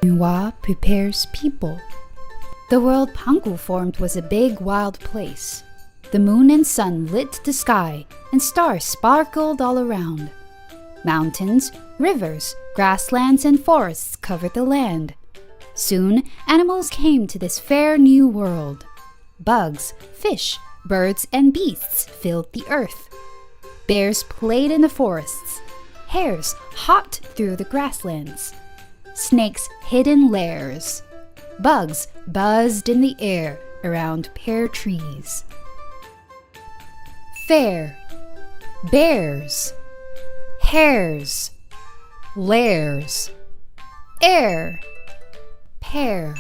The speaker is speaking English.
Nüwa Prepares people. The world Pangu formed was a big, wild place. The moon and sun lit the sky, and stars sparkled all around. Mountains, rivers, grasslands, and forests covered the land. Soon, animals came to this fair new world. Bugs, fish, birds, and beasts filled the earth. Bears played in the forests. Hares hopped through the grasslands. Snakes hid in lairs. Bugs buzzed in the air around pear trees. Fair, bears, hares, lairs, air, pear.